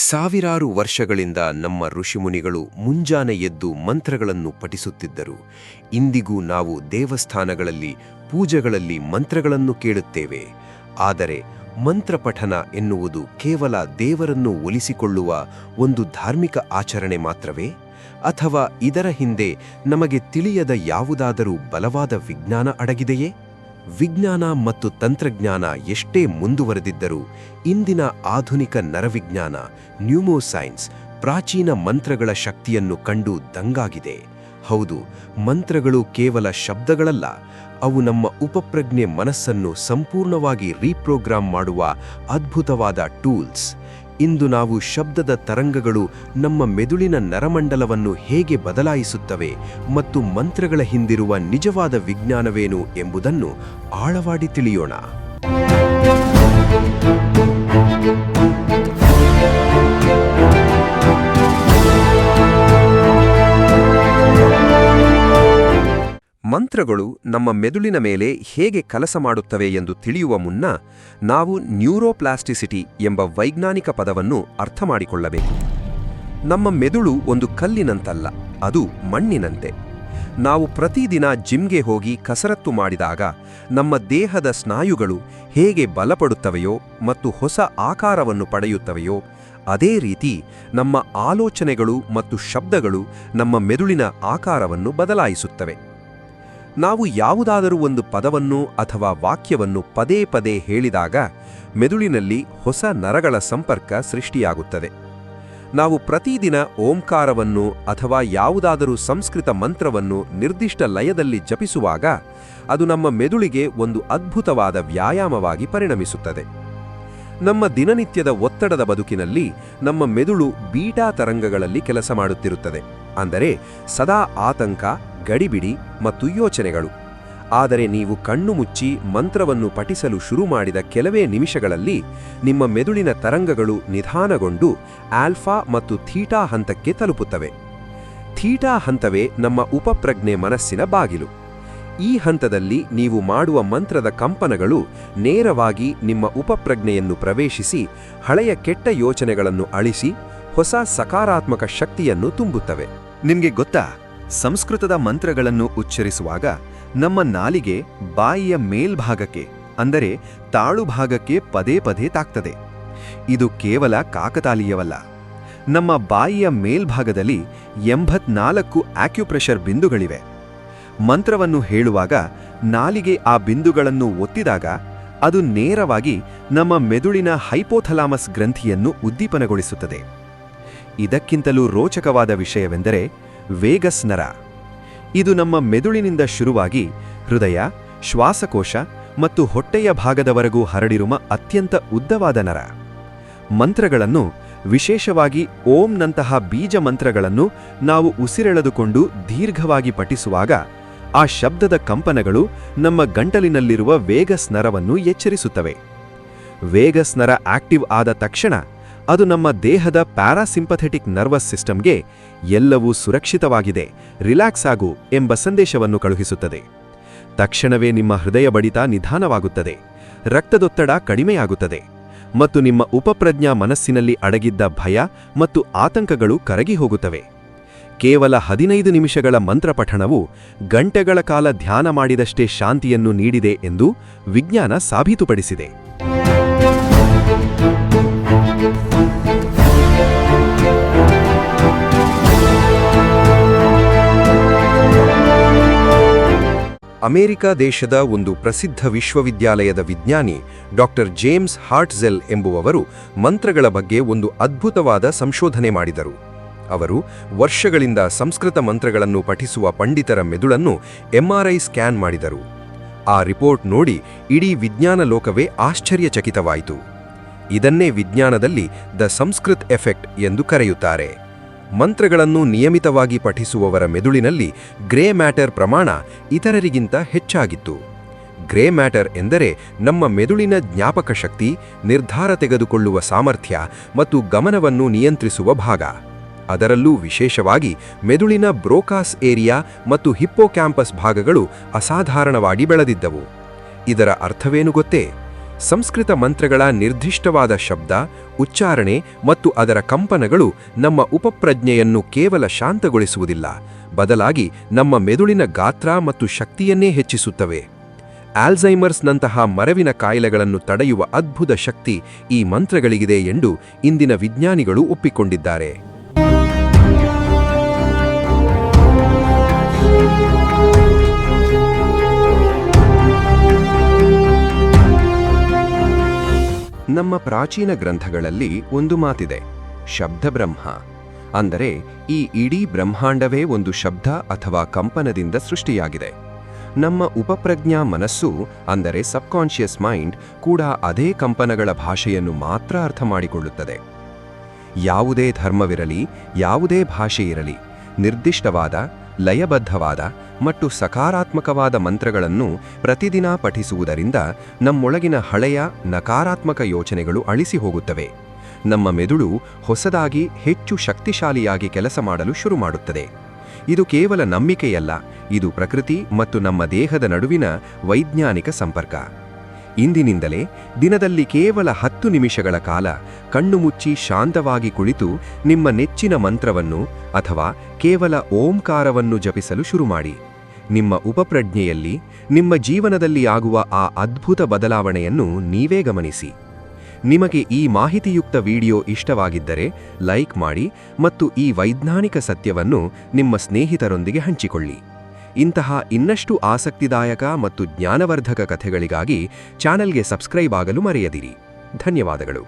ಸಾವಿರಾರು ವರ್ಷಗಳಿಂದ ನಮ್ಮ ಋಷಿಮುನಿಗಳು ಮುಂಜಾನೆ ಎದ್ದು ಮಂತ್ರಗಳನ್ನು ಪಠಿಸುತ್ತಿದ್ದರು. ಇಂದಿಗೂ ನಾವು ದೇವಸ್ಥಾನಗಳಲ್ಲಿ ಪೂಜೆಗಳಲ್ಲಿ ಮಂತ್ರಗಳನ್ನು ಕೇಳುತ್ತೇವೆ. ಆದರೆ ಮಂತ್ರಪಠನ ಎನ್ನುವುದು ಕೇವಲ ದೇವರನ್ನು ಒಲಿಸಿಕೊಳ್ಳುವ ಒಂದು ಧಾರ್ಮಿಕ ಆಚರಣೆ ಮಾತ್ರವೇ? ಅಥವಾ ಇದರ ಹಿಂದೆ ನಮಗೆ ತಿಳಿಯದ ಯಾವುದಾದರೂ ಬಲವಾದ ವಿಜ್ಞಾನ ಅಡಗಿದೆಯೇ? ವಿಜ್ಞಾನ ಮತ್ತು ತಂತ್ರಜ್ಞಾನ ಎಷ್ಟೇ ಮುಂದುವರೆದಿದ್ದರೂ ಇಂದಿನ ಆಧುನಿಕ ನರವಿಜ್ಞಾನ ನ್ಯೂಮೋಸೈನ್ಸ್ ಪ್ರಾಚೀನ ಮಂತ್ರಗಳ ಶಕ್ತಿಯನ್ನು ಕಂಡು ದಂಗಾಗಿದೆ. ಹೌದು, ಮಂತ್ರಗಳು ಕೇವಲ ಶಬ್ದಗಳಲ್ಲ, ಅವು ನಮ್ಮ ಉಪಪ್ರಜ್ಞೆ ಮನಸ್ಸನ್ನು ಸಂಪೂರ್ಣವಾಗಿ ರೀಪ್ರೋಗ್ರಾಮ್ ಮಾಡುವ ಅದ್ಭುತವಾದ ಟೂಲ್ಸ್. ಇಂದು ನಾವು ಶಬ್ದದ ತರಂಗಗಳು ನಮ್ಮ ಮೆದುಳಿನ ನರಮಂಡಲವನ್ನು ಹೇಗೆ ಬದಲಾಯಿಸುತ್ತವೆ ಮತ್ತು ಮಂತ್ರಗಳ ಹಿಂದಿರುವ ನಿಜವಾದ ವಿಜ್ಞಾನವೇನು ಎಂಬುದನ್ನು ಆಳವಾಗಿ ತಿಳಿಯೋಣ. ಮಂತ್ರಗಳು ನಮ್ಮ ಮೆದುಳಿನ ಮೇಲೆ ಹೇಗೆ ಕೆಲಸ ಮಾಡುತ್ತವೆ ಎಂದು ತಿಳಿಯುವ ಮುನ್ನ ನಾವು ನ್ಯೂರೋಪ್ಲಾಸ್ಟಿಸಿಟಿ ಎಂಬ ವೈಜ್ಞಾನಿಕ ಪದವನ್ನು ಅರ್ಥ ಮಾಡಿಕೊಳ್ಳಬೇಕು. ನಮ್ಮ ಮೆದುಳು ಒಂದು ಕಲ್ಲಿನಂತಲ್ಲ, ಅದು ಮಣ್ಣಿನಂತೆ. ನಾವು ಪ್ರತಿದಿನ ಜಿಮ್ಗೆ ಹೋಗಿ ಕಸರತ್ತು ಮಾಡಿದಾಗ ನಮ್ಮ ದೇಹದ ಸ್ನಾಯುಗಳು ಹೇಗೆ ಬಲಪಡುತ್ತವೆಯೋ ಮತ್ತು ಹೊಸ ಆಕಾರವನ್ನು ಪಡೆಯುತ್ತವೆಯೋ, ಅದೇ ರೀತಿ ನಮ್ಮ ಆಲೋಚನೆಗಳು ಮತ್ತು ಶಬ್ದಗಳು ನಮ್ಮ ಮೆದುಳಿನ ಆಕಾರವನ್ನು ಬದಲಾಯಿಸುತ್ತವೆ. ನಾವು ಯಾವುದಾದರೂ ಒಂದು ಪದವನ್ನು ಅಥವಾ ವಾಕ್ಯವನ್ನು ಪದೇ ಪದೇ ಹೇಳಿದಾಗ ಮೆದುಳಿನಲ್ಲಿ ಹೊಸ ನರಗಳ ಸಂಪರ್ಕ ಸೃಷ್ಟಿಯಾಗುತ್ತದೆ. ನಾವು ಪ್ರತಿದಿನ ಓಂಕಾರವನ್ನು ಅಥವಾ ಯಾವುದಾದರೂ ಸಂಸ್ಕೃತ ಮಂತ್ರವನ್ನು ನಿರ್ದಿಷ್ಟ ಲಯದಲ್ಲಿ ಜಪಿಸುವಾಗ ಅದು ನಮ್ಮ ಮೆದುಳಿಗೆ ಒಂದು ಅದ್ಭುತವಾದ ವ್ಯಾಯಾಮವಾಗಿ ಪರಿಣಮಿಸುತ್ತದೆ. ನಮ್ಮ ದಿನನಿತ್ಯದ ಒತ್ತಡದ ಬದುಕಿನಲ್ಲಿ ನಮ್ಮ ಮೆದುಳು ಬೀಟಾ ತರಂಗಗಳಲ್ಲಿ ಕೆಲಸ ಮಾಡುತ್ತಿರುತ್ತದೆ, ಅಂದರೆ ಸದಾ ಆತಂಕ, ಗಡಿಬಿಡಿ ಮತ್ತು ಯೋಚನೆಗಳು. ಆದರೆ ನೀವು ಕಣ್ಣು ಮುಚ್ಚಿ ಮಂತ್ರವನ್ನು ಪಠಿಸಲು ಶುರು ಮಾಡಿದ ಕೆಲವೇ ನಿಮಿಷಗಳಲ್ಲಿ ನಿಮ್ಮ ಮೆದುಳಿನ ತರಂಗಗಳು ನಿಧಾನಗೊಂಡು ಆಲ್ಫಾ ಮತ್ತು ಥೀಟಾ ಹಂತಕ್ಕೆ ತಲುಪುತ್ತವೆ. ಥೀಟಾ ಹಂತವೇ ನಮ್ಮ ಉಪಪ್ರಜ್ಞೆ ಮನಸ್ಸಿನ ಬಾಗಿಲು. ಈ ಹಂತದಲ್ಲಿ ನೀವು ಮಾಡುವ ಮಂತ್ರದ ಕಂಪನಗಳು ನೇರವಾಗಿ ನಿಮ್ಮ ಉಪಪ್ರಜ್ಞೆಯನ್ನು ಪ್ರವೇಶಿಸಿ ಹಳೆಯ ಕೆಟ್ಟ ಯೋಚನೆಗಳನ್ನು ಅಳಿಸಿ ಹೊಸ ಸಕಾರಾತ್ಮಕ ಶಕ್ತಿಯನ್ನು ತುಂಬುತ್ತವೆ. ನಿಮಗೆ ಗೊತ್ತಾ, ಸಂಸ್ಕೃತದ ಮಂತ್ರಗಳನ್ನು ಉಚ್ಚರಿಸುವಾಗ ನಮ್ಮ ನಾಲಿಗೆ ಬಾಯಿಯ ಮೇಲ್ಭಾಗಕ್ಕೆ, ಅಂದರೆ ತಾಳುಭಾಗಕ್ಕೆ ಪದೇ ಪದೇ ತಾಕ್ತದೆ. ಇದು ಕೇವಲ ಕಾಕತಾಳೀಯವಲ್ಲ. ನಮ್ಮ ಬಾಯಿಯ ಮೇಲ್ಭಾಗದಲ್ಲಿ 84 ಆಕ್ಯುಪ್ರೆಷರ್ ಬಿಂದುಗಳಿವೆ. ಮಂತ್ರವನ್ನು ಹೇಳುವಾಗ ನಾಲಿಗೆ ಆ ಬಿಂದುಗಳನ್ನು ಒತ್ತಿದಾಗ ಅದು ನೇರವಾಗಿ ನಮ್ಮ ಮೆದುಳಿನ ಹೈಪೋಥಲಾಮಸ್ ಗ್ರಂಥಿಯನ್ನು ಉದ್ದೀಪನಗೊಳಿಸುತ್ತದೆ. ಇದಕ್ಕಿಂತಲೂ ರೋಚಕವಾದ ವಿಷಯವೆಂದರೆ ವೇಗಸ್ ನರ. ಇದು ನಮ್ಮ ಮೆದುಳಿನಿಂದ ಶುರುವಾಗಿ ಹೃದಯ, ಶ್ವಾಸಕೋಶ ಮತ್ತು ಹೊಟ್ಟೆಯ ಭಾಗದವರೆಗೂ ಹರಡಿರುವ ಅತ್ಯಂತ ಉದ್ದವಾದ ನರ. ಮಂತ್ರಗಳನ್ನು, ವಿಶೇಷವಾಗಿ ಓಂನಂತಹ ಬೀಜ ಮಂತ್ರಗಳನ್ನು ನಾವು ಉಸಿರೆಳೆದುಕೊಂಡು ದೀರ್ಘವಾಗಿ ಪಠಿಸುವಾಗ ಆ ಶಬ್ದದ ಕಂಪನಗಳು ನಮ್ಮ ಗಂಟಲಿನಲ್ಲಿರುವ ವೇಗಸ್ ನರವನ್ನು ಎಚ್ಚರಿಸುತ್ತವೆ. ವೇಗಸ್ ನರ ಆಕ್ಟಿವ್ ಆದ ತಕ್ಷಣ ಅದು ನಮ್ಮ ದೇಹದ ಪ್ಯಾರಾಸಿಂಪಥೆಟಿಕ್ ನರ್ವಸ್ ಸಿಸ್ಟಮ್ಗೆ ಎಲ್ಲವೂ ಸುರಕ್ಷಿತವಾಗಿದೆ, ರಿಲ್ಯಾಕ್ಸ್ ಆಗು ಎಂಬ ಸಂದೇಶವನ್ನು ಕಳುಹಿಸುತ್ತದೆ. ತಕ್ಷಣವೇ ನಿಮ್ಮ ಹೃದಯ ಬಡಿತ ನಿಧಾನವಾಗುತ್ತದೆ, ರಕ್ತದೊತ್ತಡ ಕಡಿಮೆಯಾಗುತ್ತದೆ ಮತ್ತು ನಿಮ್ಮ ಉಪಪ್ರಜ್ಞಾ ಮನಸ್ಸಿನಲ್ಲಿ ಅಡಗಿದ್ದ ಭಯ ಮತ್ತು ಆತಂಕಗಳು ಕರಗಿ ಹೋಗುತ್ತವೆ. ಕೇವಲ 15 ನಿಮಿಷಗಳ ಮಂತ್ರಪಠಣವು ಗಂಟೆಗಳ ಕಾಲ ಧ್ಯಾನ ಮಾಡಿದಷ್ಟೇ ಶಾಂತಿಯನ್ನು ನೀಡಿದೆ ಎಂದು ವಿಜ್ಞಾನ ಸಾಬೀತುಪಡಿಸಿದೆ. ಅಮೆರಿಕ ದೇಶದ ಒಂದು ಪ್ರಸಿದ್ಧ ವಿಶ್ವವಿದ್ಯಾಲಯದ ವಿಜ್ಞಾನಿ ಡಾಕ್ಟರ್ ಜೇಮ್ಸ್ ಹಾರ್ಟ್ಜೆಲ್ ಎಂಬುವವರು ಮಂತ್ರಗಳ ಬಗ್ಗೆ ಒಂದು ಅದ್ಭುತವಾದ ಸಂಶೋಧನೆ ಮಾಡಿದರು. ಅವರು ವರ್ಷಗಳಿಂದ ಸಂಸ್ಕೃತ ಮಂತ್ರಗಳನ್ನು ಪಠಿಸುವ ಪಂಡಿತರ ಮೆದುಳನ್ನು MRI ಸ್ಕ್ಯಾನ್ ಮಾಡಿದರು. ಆ ರಿಪೋರ್ಟ್ ನೋಡಿ ಇಡೀ ವಿಜ್ಞಾನ ಲೋಕವೇ ಆಶ್ಚರ್ಯಚಕಿತವಾಯಿತು. ಇದನ್ನೇ ವಿಜ್ಞಾನದಲ್ಲಿ ದ ಸಂಸ್ಕೃತ್ ಎಫೆಕ್ಟ್ ಎಂದು ಕರೆಯುತ್ತಾರೆ. ಮಂತ್ರಗಳನ್ನು ನಿಯಮಿತವಾಗಿ ಪಠಿಸುವವರ ಮೆದುಳಿನಲ್ಲಿ ಗ್ರೇ ಮ್ಯಾಟರ್ ಪ್ರಮಾಣ ಇತರರಿಗಿಂತ ಹೆಚ್ಚಾಗಿತ್ತು. ಗ್ರೇ ಮ್ಯಾಟರ್ ಎಂದರೆ ನಮ್ಮ ಮೆದುಳಿನ ಜ್ಞಾಪಕ ಶಕ್ತಿ, ನಿರ್ಧಾರ ತೆಗೆದುಕೊಳ್ಳುವ ಸಾಮರ್ಥ್ಯ ಮತ್ತು ಗಮನವನ್ನು ನಿಯಂತ್ರಿಸುವ ಭಾಗ. ಅದರಲ್ಲೂ ವಿಶೇಷವಾಗಿ ಮೆದುಳಿನ ಬ್ರೋಕಾಸ್ ಏರಿಯಾ ಮತ್ತು ಹಿಪ್ಪೋಕ್ಯಾಂಪಸ್ ಭಾಗಗಳು ಅಸಾಧಾರಣವಾಗಿ ಬೆಳೆದಿದ್ದವು. ಇದರ ಅರ್ಥವೇನು ಗೊತ್ತೇ? ಸಂಸ್ಕೃತ ಮಂತ್ರಗಳ ನಿರ್ದಿಷ್ಟವಾದ ಶಬ್ದ, ಉಚ್ಚಾರಣೆ ಮತ್ತು ಅದರ ಕಂಪನಗಳು ನಮ್ಮ ಉಪಪ್ರಜ್ಞೆಯನ್ನು ಕೇವಲ ಶಾಂತಗೊಳಿಸುವುದಿಲ್ಲ, ಬದಲಾಗಿ ನಮ್ಮ ಮೆದುಳಿನ ಗಾತ್ರ ಮತ್ತು ಶಕ್ತಿಯನ್ನೇ ಹೆಚ್ಚಿಸುತ್ತವೆ. ಆಲ್ಝೈಮರ್ಸ್ನಂತಹ ಮರವಿನ ಕಾಯಿಲೆಗಳನ್ನು ತಡೆಯುವ ಅದ್ಭುತ ಶಕ್ತಿ ಈ ಮಂತ್ರಗಳಿಗಿದೆ ಎಂದು ಇಂದಿನ ವಿಜ್ಞಾನಿಗಳು ಒಪ್ಪಿಕೊಂಡಿದ್ದಾರೆ. ನಮ್ಮ ಪ್ರಾಚೀನ ಗ್ರಂಥಗಳಲ್ಲಿ ಒಂದು ಮಾತಿದೆ, ಶಬ್ದಬ್ರಹ್ಮ. ಅಂದರೆ ಈ ಇಡೀ ಬ್ರಹ್ಮಾಂಡವೇ ಒಂದು ಶಬ್ದ ಅಥವಾ ಕಂಪನದಿಂದ ಸೃಷ್ಟಿಯಾಗಿದೆ. ನಮ್ಮ ಉಪಪ್ರಜ್ಞಾ ಮನಸ್ಸು ಅಂದರೆ ಸಬ್ಕಾನ್ಷಿಯಸ್ ಮೈಂಡ್ ಕೂಡ ಅದೇ ಕಂಪನಗಳ ಭಾಷೆಯನ್ನು ಮಾತ್ರ ಅರ್ಥ ಮಾಡಿಕೊಳ್ಳುತ್ತದೆ. ಯಾವುದೇ ಧರ್ಮವಿರಲಿ, ಯಾವುದೇ ಭಾಷೆ ಇರಲಿ, ನಿರ್ದಿಷ್ಟವಾದ, ಲಯಬದ್ಧವಾದ ಮತ್ತು ಸಕಾರಾತ್ಮಕವಾದ ಮಂತ್ರಗಳನ್ನು ಪ್ರತಿದಿನ ಪಠಿಸುವುದರಿಂದ ನಮ್ಮೊಳಗಿನ ಹಳೆಯ ನಕಾರಾತ್ಮಕ ಯೋಚನೆಗಳು ಅಳಿಸಿ ಹೋಗುತ್ತವೆ. ನಮ್ಮ ಮೆದುಳು ಹೊಸದಾಗಿ ಹೆಚ್ಚು ಶಕ್ತಿಶಾಲಿಯಾಗಿ ಕೆಲಸ ಮಾಡಲು ಶುರು ಮಾಡುತ್ತದೆ. ಇದು ಕೇವಲ ನಂಬಿಕೆಯಲ್ಲ, ಇದು ಪ್ರಕೃತಿ ಮತ್ತು ನಮ್ಮ ದೇಹದ ನಡುವಿನ ವೈಜ್ಞಾನಿಕ ಸಂಪರ್ಕ. ಇಂದಿನಿಂದಲೇ ದಿನದಲ್ಲಿ ಕೇವಲ 10 ನಿಮಿಷಗಳ ಕಾಲ ಕಣ್ಣು ಮುಚ್ಚಿ ಶಾಂತವಾಗಿ ಕುಳಿತು ನಿಮ್ಮ ನೆಚ್ಚಿನ ಮಂತ್ರವನ್ನು ಅಥವಾ ಕೇವಲ ಓಂಕಾರವನ್ನು ಜಪಿಸಲು ಶುರು ಮಾಡಿ. ನಿಮ್ಮ ಉಪಪ್ರಜ್ಞೆಯಲ್ಲಿ, ನಿಮ್ಮ ಜೀವನದಲ್ಲಿ ಆಗುವ ಆ ಅದ್ಭುತ ಬದಲಾವಣೆಯನ್ನು ನೀವೇ ಗಮನಿಸಿ. ನಿಮಗೆ ಈ ಮಾಹಿತಿಯುಕ್ತ ವಿಡಿಯೋ ಇಷ್ಟವಾಗಿದ್ದರೆ ಲೈಕ್ ಮಾಡಿ ಮತ್ತು ಈ ವೈಜ್ಞಾನಿಕ ಸತ್ಯವನ್ನು ನಿಮ್ಮ ಸ್ನೇಹಿತರೊಂದಿಗೆ ಹಂಚಿಕೊಳ್ಳಿ. ಇಂತಹ ಇನ್ನಷ್ಟು ಆಸಕ್ತಿದಾಯಕ ಮತ್ತು ಜ್ಞಾನವರ್ಧಕ ಕಥೆಗಳಿಗಾಗಿ ಚಾನೆಲ್ಗೆ ಸಬ್ಸ್ಕ್ರೈಬ್ ಆಗಲು ಮರೆಯದಿರಿ. ಧನ್ಯವಾದಗಳು.